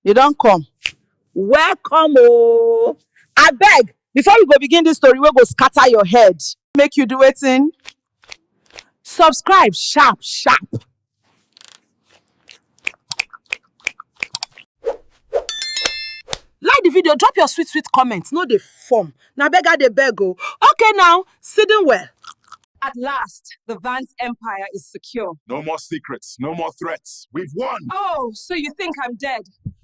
You don't come. Welcome, oh. I beg, before we go begin this story, we go scatter your head. Make you do it in. Subscribe, sharp, sharp. Like the video, drop your sweet, sweet comments. No, they form. Now, beggar the beg, oh. Okay, now, sitting well. At last, the Vance empire is secure. No more secrets, no more threats. We've won! Oh, so you think I'm dead?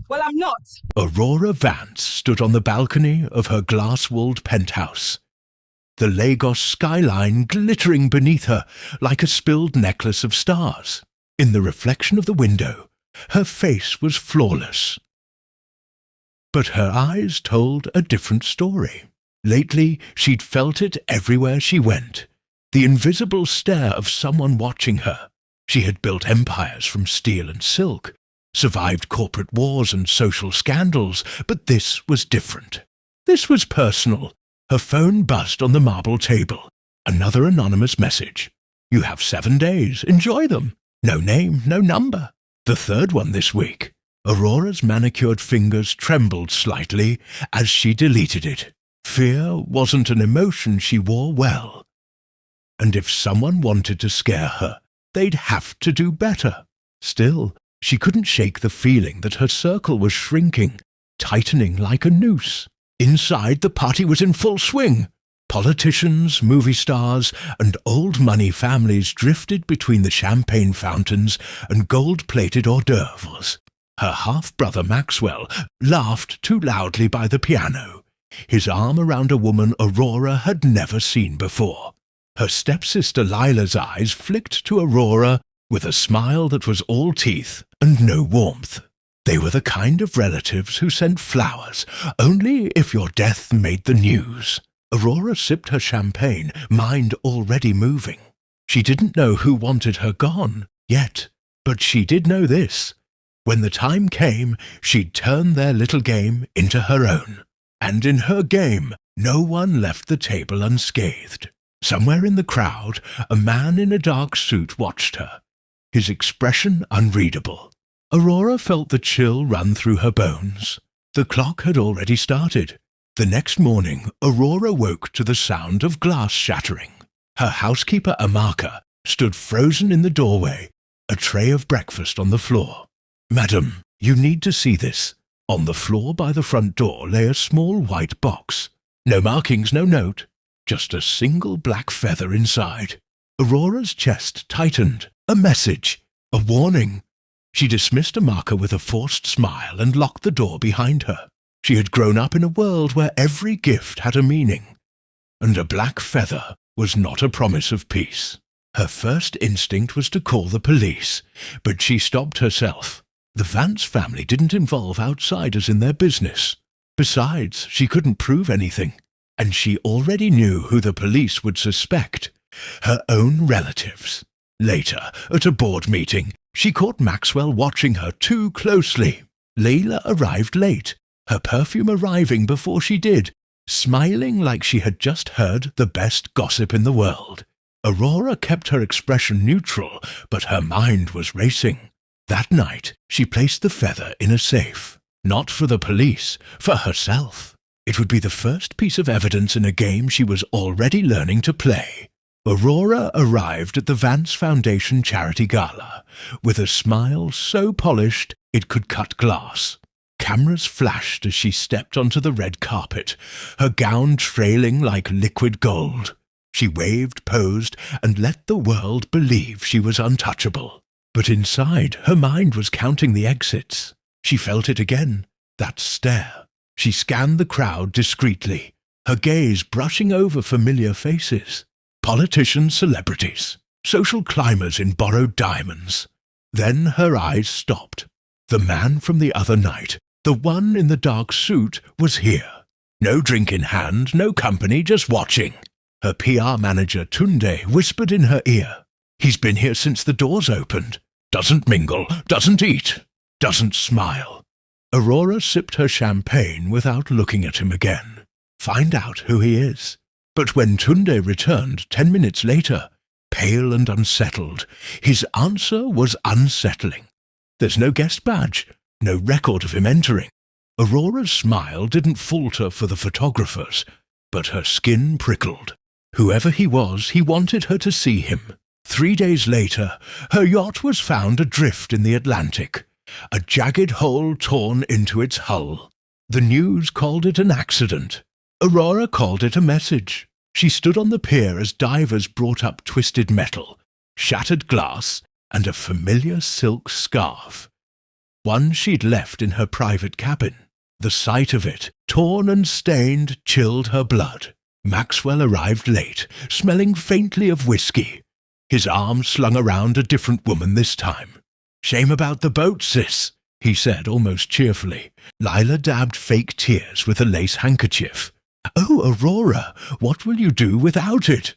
Well, I'm not. Aurora Vance stood on the balcony of her glass-walled penthouse, the Lagos skyline glittering beneath her like a spilled necklace of stars. In the reflection of the window, her face was flawless. But her eyes told a different story. Lately, she'd felt it everywhere she went. The invisible stare of someone watching her. She had built empires from steel and silk, survived corporate wars and social scandals, but this was different. This was personal. Her phone buzzed on the marble table. Another anonymous message. You have 7 days. Enjoy them. No name, no number. The third one this week. Aurora's manicured fingers trembled slightly as she deleted it. Fear wasn't an emotion she wore well. And if someone wanted to scare her, they'd have to do better. Still, she couldn't shake the feeling that her circle was shrinking, tightening like a noose. Inside, the party was in full swing. Politicians, movie stars, and old money families drifted between the champagne fountains and gold-plated hors d'oeuvres. Her half-brother Maxwell laughed too loudly by the piano, his arm around a woman Aurora had never seen before. Her stepsister Lila's eyes flicked to Aurora with a smile that was all teeth and no warmth. They were the kind of relatives who sent flowers only if your death made the news. Aurora sipped her champagne, mind already moving. She didn't know who wanted her gone yet, but she did know this. When the time came, she'd turn their little game into her own. And in her game, no one left the table unscathed. Somewhere in the crowd, a man in a dark suit watched her, his expression unreadable. Aurora felt the chill run through her bones. The clock had already started. The next morning, Aurora woke to the sound of glass shattering. Her housekeeper, Amaka, stood frozen in the doorway, a tray of breakfast on the floor. "Madam, you need to see this." On the floor by the front door lay a small white box. No markings, no note. Just a single black feather inside. Aurora's chest tightened. A message. A warning. She dismissed Amaka with a forced smile and locked the door behind her. She had grown up in a world where every gift had a meaning, and a black feather was not a promise of peace. Her first instinct was to call the police, but she stopped herself. The Vance family didn't involve outsiders in their business. Besides, she couldn't prove anything. And she already knew who the police would suspect, her own relatives. Later, at a board meeting, she caught Maxwell watching her too closely. Layla arrived late, her perfume arriving before she did, smiling like she had just heard the best gossip in the world. Aurora kept her expression neutral, but her mind was racing. That night, she placed the feather in a safe. Not for the police, for herself. It would be the first piece of evidence in a game she was already learning to play. Aurora arrived at the Vance Foundation Charity Gala with a smile so polished it could cut glass. Cameras flashed as she stepped onto the red carpet, her gown trailing like liquid gold. She waved, posed, and let the world believe she was untouchable. But inside, her mind was counting the exits. She felt it again, that stare. She scanned the crowd discreetly, her gaze brushing over familiar faces. Politicians, celebrities, social climbers in borrowed diamonds. Then her eyes stopped. The man from the other night, the one in the dark suit, was here. No drink in hand, no company, just watching. Her PR manager, Tunde, whispered in her ear. He's been here since the doors opened. Doesn't mingle, doesn't eat, doesn't smile. Aurora sipped her champagne without looking at him again. Find out who he is. But when Tunde returned 10 minutes later, pale and unsettled, his answer was unsettling. There's no guest badge, no record of him entering. Aurora's smile didn't falter for the photographers, but her skin prickled. Whoever he was, he wanted her to see him. 3 days later, her yacht was found adrift in the Atlantic, a jagged hole torn into its hull. The news called it an accident. Aurora called it a message. She stood on the pier as divers brought up twisted metal, shattered glass, and a familiar silk scarf. One she'd left in her private cabin. The sight of it, torn and stained, chilled her blood. Maxwell arrived late, smelling faintly of whiskey. His arm slung around a different woman this time. "Shame about the boat, sis," he said almost cheerfully. Lila dabbed fake tears with a lace handkerchief. "Oh, Aurora, what will you do without it?"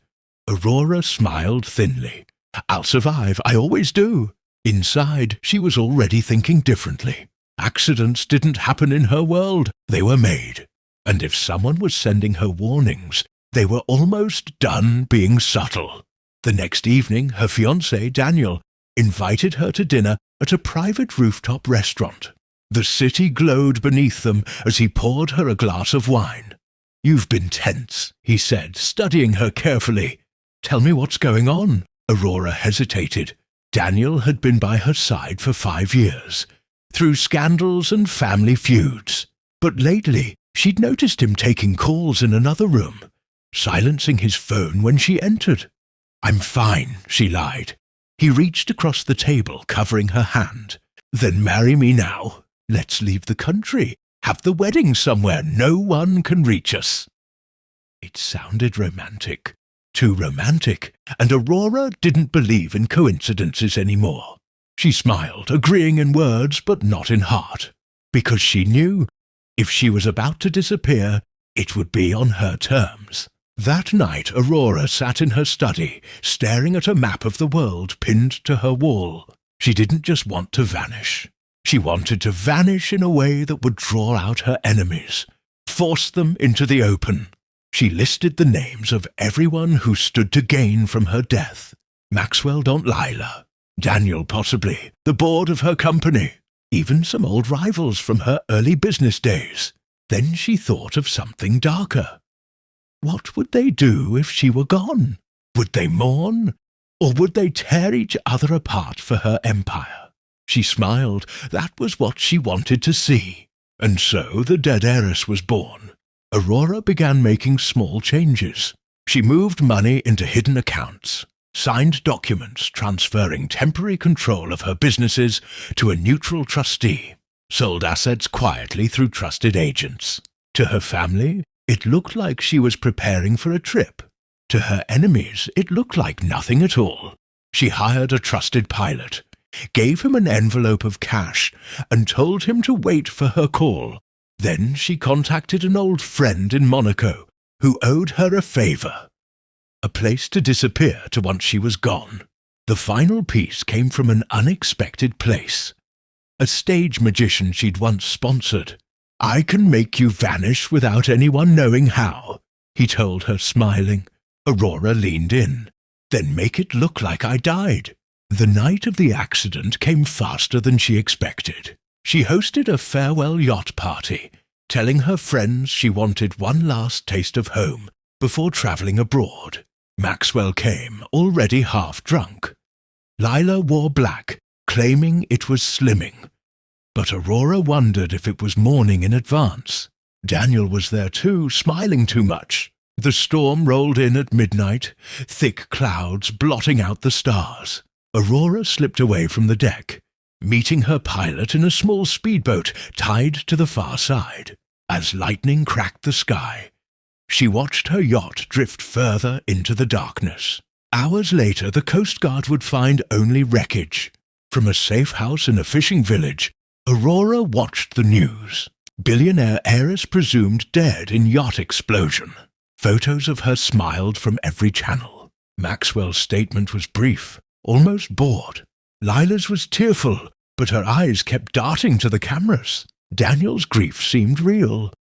Aurora smiled thinly. "I'll survive, I always do." Inside, she was already thinking differently. Accidents didn't happen in her world, they were made. And if someone was sending her warnings, they were almost done being subtle. The next evening, her fiancé, Daniel, invited her to dinner at a private rooftop restaurant. The city glowed beneath them as he poured her a glass of wine. "You've been tense," he said, studying her carefully. "Tell me what's going on." Aurora hesitated. Daniel had been by her side for 5 years, through scandals and family feuds. But lately, she'd noticed him taking calls in another room, silencing his phone when she entered. "I'm fine," she lied. He reached across the table, covering her hand. "Then marry me now. Let's leave the country, have the wedding somewhere no one can reach us." It sounded romantic. Too romantic, and Aurora didn't believe in coincidences anymore. She smiled, agreeing in words but not in heart, because she knew if she was about to disappear, it would be on her terms. That night, Aurora sat in her study, staring at a map of the world pinned to her wall. She didn't just want to vanish. She wanted to vanish in a way that would draw out her enemies, force them into the open. She listed the names of everyone who stood to gain from her death. Maxwell don't Lila, Daniel possibly, the board of her company, even some old rivals from her early business days. Then she thought of something darker. What would they do if she were gone? Would they mourn? Or would they tear each other apart for her empire? She smiled. That was what she wanted to see. And so the dead heiress was born. Aurora began making small changes. She moved money into hidden accounts, signed documents transferring temporary control of her businesses to a neutral trustee, sold assets quietly through trusted agents. To her family, it looked like she was preparing for a trip. To her enemies, it looked like nothing at all. She hired a trusted pilot, gave him an envelope of cash, and told him to wait for her call. Then she contacted an old friend in Monaco who owed her a favor. A place to disappear to once she was gone. The final piece came from an unexpected place. A stage magician she'd once sponsored. "I can make you vanish without anyone knowing how," he told her, smiling. Aurora leaned in. "Then make it look like I died." The night of the accident came faster than she expected. She hosted a farewell yacht party, telling her friends she wanted one last taste of home before travelling abroad. Maxwell came, already half drunk. Lila wore black, claiming it was slimming. But Aurora wondered if it was mourning in advance. Daniel was there too, smiling too much. The storm rolled in at midnight, thick clouds blotting out the stars. Aurora slipped away from the deck, meeting her pilot in a small speedboat tied to the far side. As lightning cracked the sky, she watched her yacht drift further into the darkness. Hours later, the Coast Guard would find only wreckage. From a safe house in a fishing village, Aurora watched the news. Billionaire heiress presumed dead in yacht explosion. Photos of her smiled from every channel. Maxwell's statement was brief, almost bored. Lila's was tearful, but her eyes kept darting to the cameras. Daniel's grief seemed real,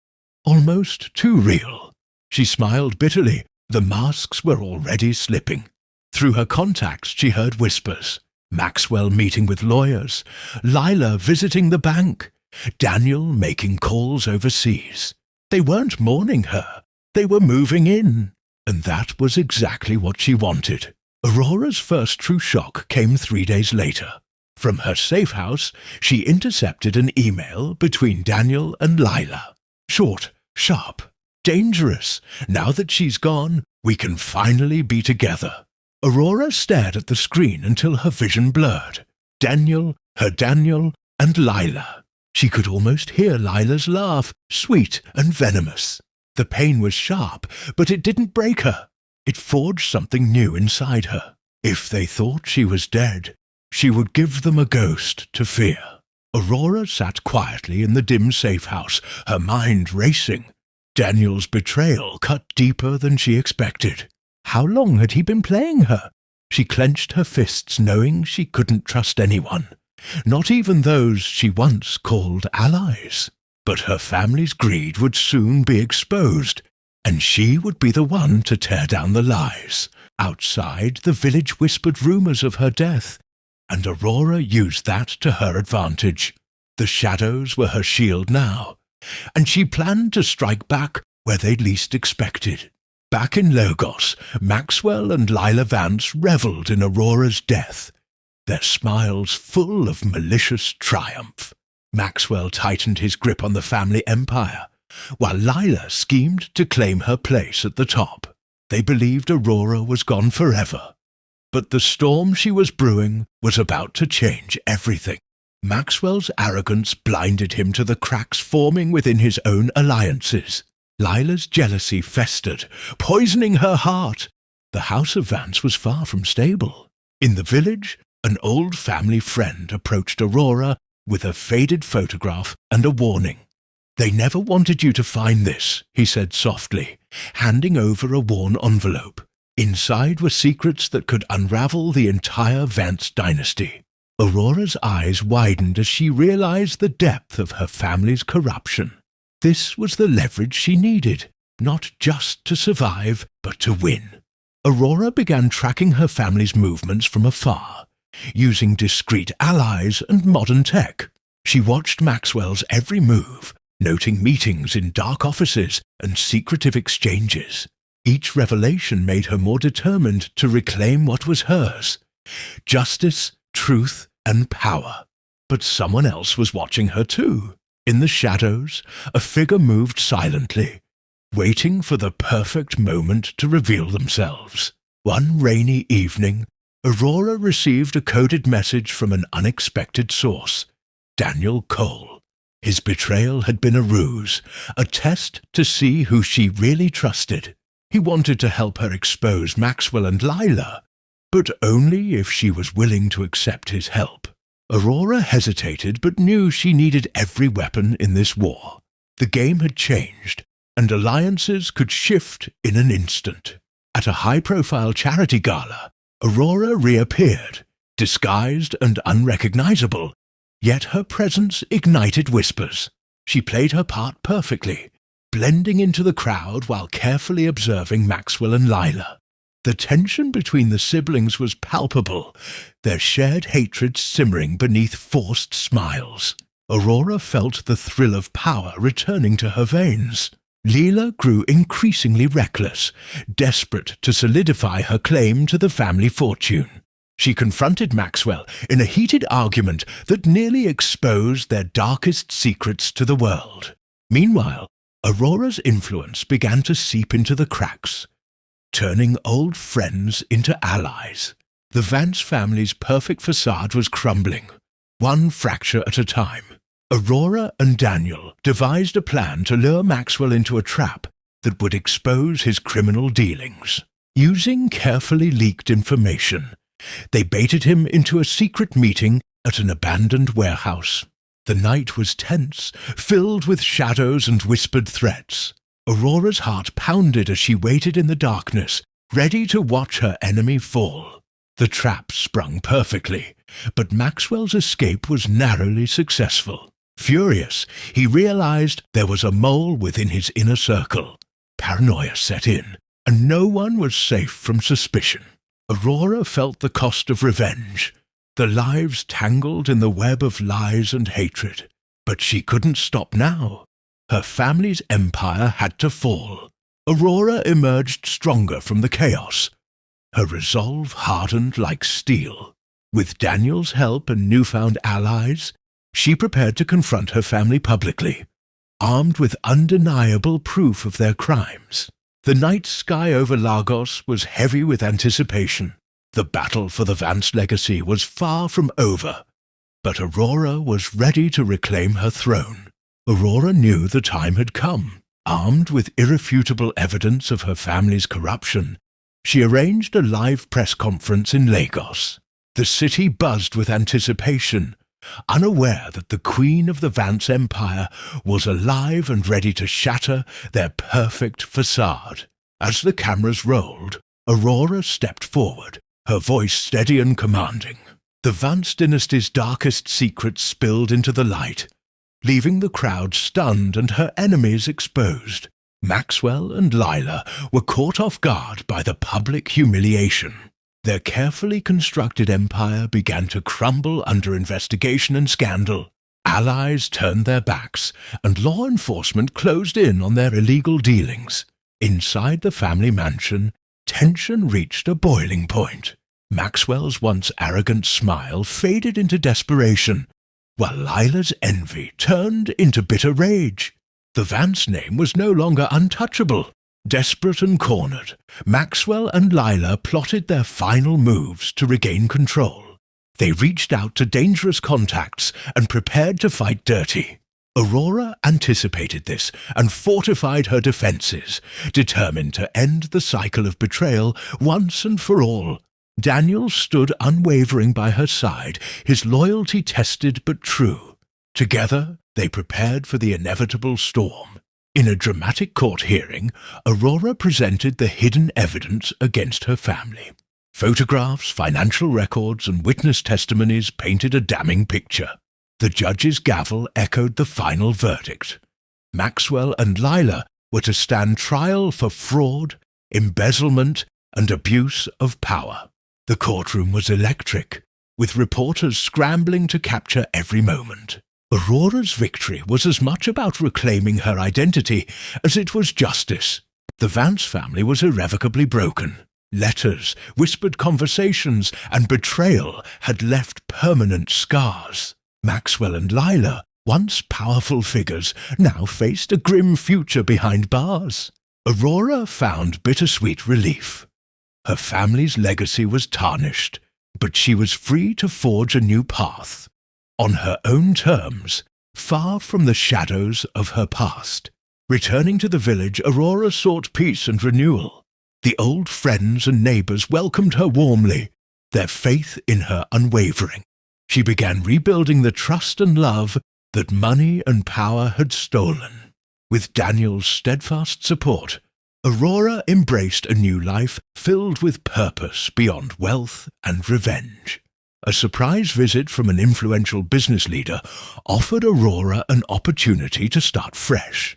almost too real. She smiled bitterly. The masks were already slipping. Through her contacts she heard whispers. Maxwell meeting with lawyers, Lila visiting the bank, Daniel making calls overseas. They weren't mourning her, they were moving in. And that was exactly what she wanted. Aurora's first true shock came 3 days later. From her safe house, she intercepted an email between Daniel and Lila. Short, sharp, dangerous. Now that she's gone, we can finally be together. Aurora stared at the screen until her vision blurred. Daniel, and Lila. She could almost hear Lila's laugh, sweet and venomous. The pain was sharp, but it didn't break her. It forged something new inside her. If they thought she was dead, she would give them a ghost to fear. Aurora sat quietly in the dim safe house, her mind racing. Daniel's betrayal cut deeper than she expected. How long had he been playing her? She clenched her fists, knowing she couldn't trust anyone, not even those she once called allies. But her family's greed would soon be exposed, and she would be the one to tear down the lies. Outside, the village whispered rumors of her death, and Aurora used that to her advantage. The shadows were her shield now, and she planned to strike back where they'd least expected. Back in Lagos, Maxwell and Lila Vance reveled in Aurora's death, their smiles full of malicious triumph. Maxwell tightened his grip on the family empire, while Lila schemed to claim her place at the top. They believed Aurora was gone forever. But the storm she was brewing was about to change everything. Maxwell's arrogance blinded him to the cracks forming within his own alliances. Lila's jealousy festered, poisoning her heart. The House of Vance was far from stable. In the village, an old family friend approached Aurora with a faded photograph and a warning. "They never wanted you to find this," he said softly, handing over a worn envelope. Inside were secrets that could unravel the entire Vance dynasty. Aurora's eyes widened as she realized the depth of her family's corruption. This was the leverage she needed, not just to survive, but to win. Aurora began tracking her family's movements from afar, using discreet allies and modern tech. She watched Maxwell's every move, noting meetings in dark offices and secretive exchanges. Each revelation made her more determined to reclaim what was hers: justice, truth, and power. But someone else was watching her too. In the shadows, a figure moved silently, waiting for the perfect moment to reveal themselves. One rainy evening, Aurora received a coded message from an unexpected source: Daniel Cole. His betrayal had been a ruse, a test to see who she really trusted. He wanted to help her expose Maxwell and Lila, but only if she was willing to accept his help. Aurora hesitated but knew she needed every weapon in this war. The game had changed, and alliances could shift in an instant. At a high-profile charity gala, Aurora reappeared, disguised and unrecognizable, yet her presence ignited whispers. She played her part perfectly, blending into the crowd while carefully observing Maxwell and Lila. The tension between the siblings was palpable, their shared hatred simmering beneath forced smiles. Aurora felt the thrill of power returning to her veins. Lila grew increasingly reckless, desperate to solidify her claim to the family fortune. She confronted Maxwell in a heated argument that nearly exposed their darkest secrets to the world. Meanwhile, Aurora's influence began to seep into the cracks, turning old friends into allies. The Vance family's perfect facade was crumbling, one fracture at a time. Aurora and Daniel devised a plan to lure Maxwell into a trap that would expose his criminal dealings. Using carefully leaked information, they baited him into a secret meeting at an abandoned warehouse. The night was tense, filled with shadows and whispered threats. Aurora's heart pounded as she waited in the darkness, ready to watch her enemy fall. The trap sprung perfectly, but Maxwell's escape was narrowly successful. Furious, he realized there was a mole within his inner circle. Paranoia set in, and no one was safe from suspicion. Aurora felt the cost of revenge. their lives tangled in the web of lies and hatred. But she couldn't stop now. Her family's empire had to fall. Aurora emerged stronger from the chaos. Her resolve hardened like steel. With Daniel's help and newfound allies, she prepared to confront her family publicly, armed with undeniable proof of their crimes. The night sky over Lagos was heavy with anticipation. The battle for the Vance legacy was far from over, but Aurora was ready to reclaim her throne. Aurora knew the time had come. Armed with irrefutable evidence of her family's corruption, she arranged a live press conference in Lagos. The city buzzed with anticipation, unaware that the Queen of the Vance Empire was alive and ready to shatter their perfect facade. As the cameras rolled, Aurora stepped forward, her voice steady and commanding. The Vance dynasty's darkest secrets spilled into the light, leaving the crowd stunned and her enemies exposed. Maxwell and Lila were caught off guard by the public humiliation. Their carefully constructed empire began to crumble under investigation and scandal. Allies turned their backs, and law enforcement closed in on their illegal dealings. Inside the family mansion, tension reached a boiling point. Maxwell's once arrogant smile faded into desperation, while Lila's envy turned into bitter rage. The Vance name was no longer untouchable. Desperate and cornered, Maxwell and Lila plotted their final moves to regain control. They reached out to dangerous contacts and prepared to fight dirty. Aurora anticipated this and fortified her defenses, determined to end the cycle of betrayal once and for all. Daniel stood unwavering by her side, his loyalty tested but true. Together, they prepared for the inevitable storm. In a dramatic court hearing, Aurora presented the hidden evidence against her family. Photographs, financial records, and witness testimonies painted a damning picture. The judge's gavel echoed the final verdict. Maxwell and Lila were to stand trial for fraud, embezzlement, and abuse of power. The courtroom was electric, with reporters scrambling to capture every moment. Aurora's victory was as much about reclaiming her identity as it was justice. The Vance family was irrevocably broken. Letters, whispered conversations, and betrayal had left permanent scars. Maxwell and Lila, once powerful figures, now faced a grim future behind bars. Aurora found bittersweet relief. Her family's legacy was tarnished, but she was free to forge a new path. On her own terms, far from the shadows of her past. Returning to the village, Aurora sought peace and renewal. The old friends and neighbors welcomed her warmly, their faith in her unwavering. She began rebuilding the trust and love that money and power had stolen. With Daniel's steadfast support, Aurora embraced a new life filled with purpose beyond wealth and revenge. A surprise visit from an influential business leader offered Aurora an opportunity to start fresh.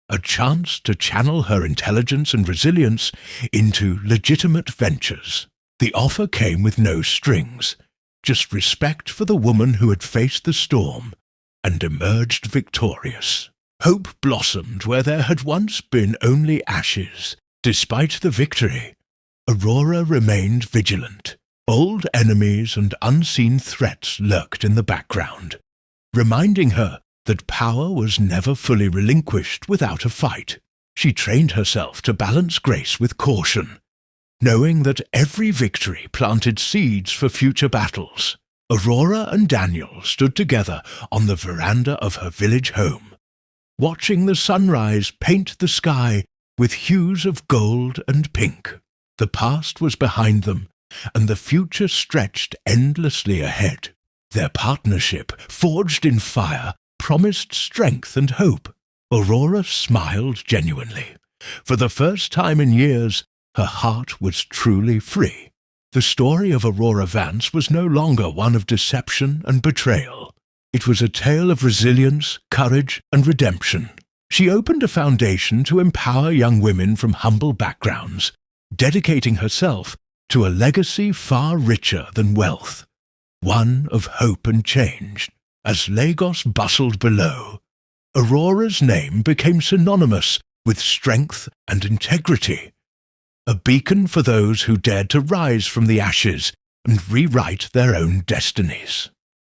A chance to channel her intelligence and resilience into legitimate ventures. The offer came with no strings, just respect for the woman who had faced the storm and emerged victorious. Hope blossomed where there had once been only ashes. Despite the victory, Aurora remained vigilant. Old enemies and unseen threats lurked in the background, reminding her that power was never fully relinquished without a fight. She trained herself to balance grace with caution, knowing that every victory planted seeds for future battles. Aurora and Daniel stood together on the veranda of her village home, watching the sunrise paint the sky with hues of gold and pink. The past was behind them, and the future stretched endlessly ahead. Their partnership, forged in fire, promised strength and hope. Aurora smiled genuinely. For the first time in years, her heart was truly free. The story of Aurora Vance was no longer one of deception and betrayal. It was a tale of resilience, courage, and redemption. She opened a foundation to empower young women from humble backgrounds, dedicating herself to a legacy far richer than wealth. one of hope and change. As Lagos bustled below, Aurora's name became synonymous with strength and integrity, a beacon for those who dared to rise from the ashes and rewrite their own destinies.